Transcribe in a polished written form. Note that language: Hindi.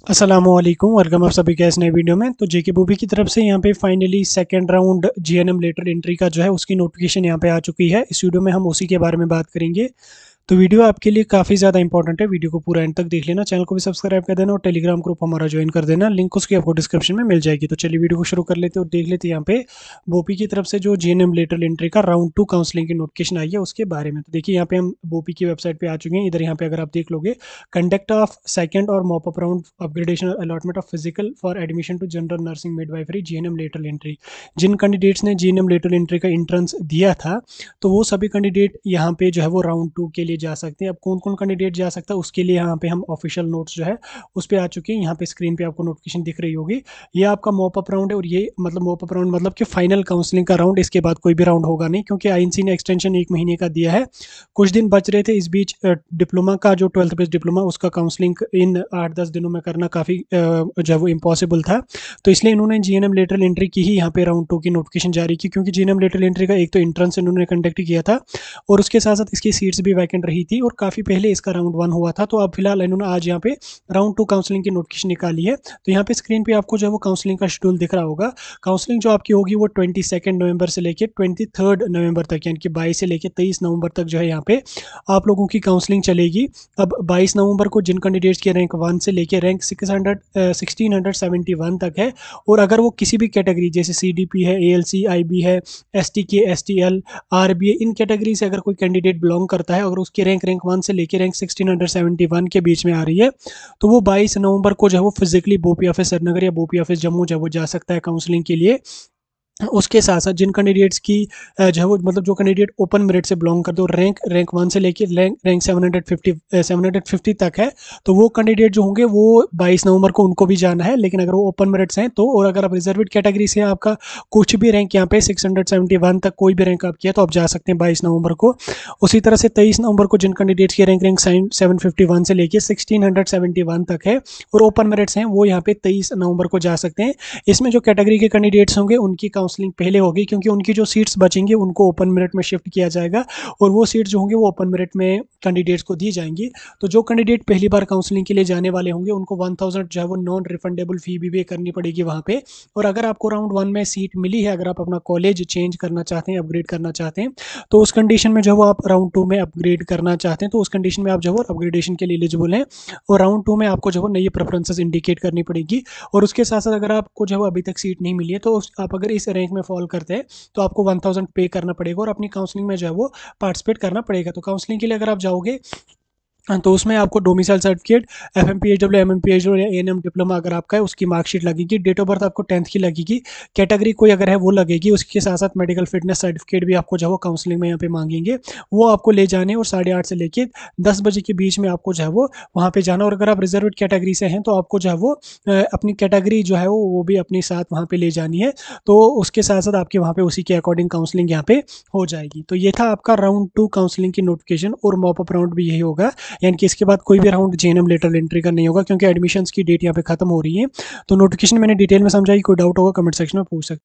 अस्सलामुअलैकुम, वेलकम आप सभी का इस नए वीडियो में। तो जेके बूबी की तरफ से यहाँ पे finally second round GNM later entry का जो है उसकी नोटिफिकेशन यहाँ पे आ चुकी है। इस वीडियो में हम उसी के बारे में बात करेंगे। तो वीडियो आपके लिए काफ़ी ज़्यादा इंपॉर्टेंट है, वीडियो को पूरा एंड तक देख लेना, चैनल को भी सब्सक्राइब कर देना और टेलीग्राम ग्रुप हमारा ज्वाइन कर देना, लिंक उसकी आपको डिस्क्रिप्शन में मिल जाएगी। तो चलिए वीडियो को शुरू कर लेते हैं और देख लेते हैं यहाँ पे बोपी की तरफ से जो जीएनएम लेटर एंट्री का राउंड 2 काउंसलिंग की नोटिफिकेशन आई है उसके बारे में। तो देखिए यहाँ पे हम बोपी की वेबसाइट पे आ चुके हैं। इधर यहाँ पे अगर आप देख लोगे, कंडक्ट ऑफ सेकंड और mop up round upgradation allotment of physical for admission to general nursing midwifery GNM later entry. जिन कैंडिडेट्स ने जीएनएम लेटर एंट्री का एंट्रेंस दिया था तो वो सभी कैंडिडेट यहाँ पे जो है वो राउंड 2 के लिए जा सकते हैं। अब कौन कौन कैंडिडेट जा सकता है उसके लिए यहाँ पे हम ऑफिशियल नोट्स जो है उस पर आ चुके हैं। यहाँ पे स्क्रीन पे आपको नोटिफिकेशन दिख रही होगी। ये आपका मॉप अप राउंड है और ये मतलब मॉप अप राउंड मतलब कि फाइनल काउंसलिंग का राउंड, इसके बाद कोई भी राउंड होगा नहीं क्योंकि आईएनसी ने एक्सटेंशन 1 महीने का दिया है। कुछ दिन बच रहे थे, इस बीच डिप्लोमा का जो 12th बेस्ड डिप्लोमा उसका काउंसलिंग इन 8-10 दिनों में करना काफ़ी जो है वो इम्पॉसिबल था। तो इसलिए इन्होंने जीएनएम लेटर एंट्री की ही यहाँ पे राउंड 2 की नोटिफिकेशन जारी की, क्योंकि जीएनएम लेटर एंट्री का एक तो एंट्रेंस इन्होंने कंडक्ट किया था और उसके साथ साथ इसकी सीट्स भी वैकेंट रही थी और काफ़ी पहले इसका राउंड 1 हुआ था। तो अब फिलहाल इन्होंने आज यहाँ पे राउंड 2 काउंसलिंग की नोटिफिकेशन निकाली है। तो यहाँ पे स्क्रीन पे आपको जो है वो काउंसलिंग का शेड्यूल दिख रहा होगा। काउंसलिंग जो आपकी होगी वो 22 नवंबर से लेकर 23 नवंबर तक, यानी कि 22 से लेकर 23 नवंबर तक जो है यहाँ पे आप लोगों की काउंसलिंग चलेगी। अब 22 नवंबर को जिन कैंडिडेट्स के रैंक 1 से लेकर रैंक 1671 तक है, और अगर वो किसी भी कैटेगरी जैसे सीडीपी है, एएलसी, आईबी है, एसटीके, एसटीएल, आरबीए, इन कैटेगरी से अगर कोई कैंडिडेट बिलोंग करता है, अगर उसकी रैंक 1 से लेकर रैंक 1671 के बीच में आ रही है, तो वो 22 नवंबर को जो है वो फिजिकली बोपी ऑफिस श्रीनगर या बोपी ऑफिस जम्मू जो है वो जा सकता है काउंसलिंग के लिए। उसके साथ साथ जिन कैंडिडेट्स की जो है वो मतलब जो कैंडिडेट ओपन मेरिट से बिलोंग करते हो, रैंक 1 से लेकर रैंक 750 तक है, तो वो कैंडिडेट जो होंगे वो 22 नवंबर को उनको भी जाना है। लेकिन अगर वो ओपन मेरिट्स हैं तो, और अगर आप रिजर्वेड कैटेगरी से आपका कुछ भी रैंक यहाँ पे 671 तक कोई भी रैंक आप किया तो आप जा सकते हैं 22 नवंबर को। उसी तरह से 23 नवंबर को जिन कैंडिडेट्स की रैंक 751 से लेकर 1671 तक है और ओपन मेरिट्स हैं वो यहाँ पे 23 नवंबर को जा सकते हैं। इसमें जो कैटेगरी के कैंडिडेट्स होंगे उनकी काउंसलिंग पहले होगी, क्योंकि उनकी जो सीट्स बचेंगी उनको ओपन मेरिट में शिफ्ट किया जाएगा और वो सीट्स जो होंगे वो ओपन मेरिट में कैंडिडेट्स को दी जाएंगी। तो जो कैंडिडेट पहली बार काउंसलिंग के लिए जाने वाले होंगे उनको 1000 जो है वो नॉन रिफंडेबल फी भी पे करनी पड़ेगी वहाँ पे। और अगर आपको राउंड 1 में सीट मिली है, अगर आप अपना कॉलेज चेंज करना चाहते हैं, अपग्रेड करना चाहते हैं, तो उस कंडीशन में जो वो आप राउंड 2 में अपग्रेड करना चाहते हैं तो उस कंडीशन में आप जो है अपग्रेडेशन के लिए एलिजिबल हैं और राउंड 2 में आपको जो है नई प्रेफरेंसेस इंडिकेट करनी पड़ेगी। और उसके साथ साथ अगर आपको जो है अभी तक सीट नहीं मिली है तो आप अगर इस रैंक में फॉल करते हैं तो आपको 1000 पे करना पड़ेगा और अपनी काउंसलिंग में जो है वो पार्टिसिपेट करना पड़ेगा। तो काउंसलिंग के लिए अगर आप जाओगे तो उसमें आपको डोमिसाइल सर्टिफिकेट, एफएमपीएचडब्ल्यू, एमएमपीएचडब्ल्यू या एएनएम डिप्लोमा अगर आपका है उसकी मार्कशीट लगेगी, डेट ऑफ बर्थ आपको 10th की लगेगी, कैटेगरी कोई अगर है वो लगेगी, उसके साथ साथ मेडिकल फिटनेस सर्टिफिकेट भी आपको जो है वो काउंसलिंग में यहाँ पे मांगेंगे, वो आपको ले जाने और 8:30 से लेके 10 बजे के बीच में आपको जो है वो वहाँ पे जाना। और अगर आप रिजर्व कैटेगरी से हैं तो आपको जो है वो अपनी कैटेगरी जो है वो भी अपने साथ वहाँ पे ले जानी है। तो उसके साथ साथ आपके वहाँ पे उसी के अकॉर्डिंग काउंसलिंग यहाँ पे हो जाएगी। तो ये था आपका राउंड 2 काउंसलिंग की नोटिफिकेशन और मॉप अप राउंड भी यही होगा, यानी कि इसके बाद कोई भी राउंड जीएनएम लेटर एंट्री का नहीं होगा क्योंकि एडमिशन्स की डेट यहाँ पे खत्म हो रही है। तो नोटिफिकेशन मैंने डिटेल में समझाई, कोई डाउट होगा कमेंट सेक्शन में पूछ सकते हैं।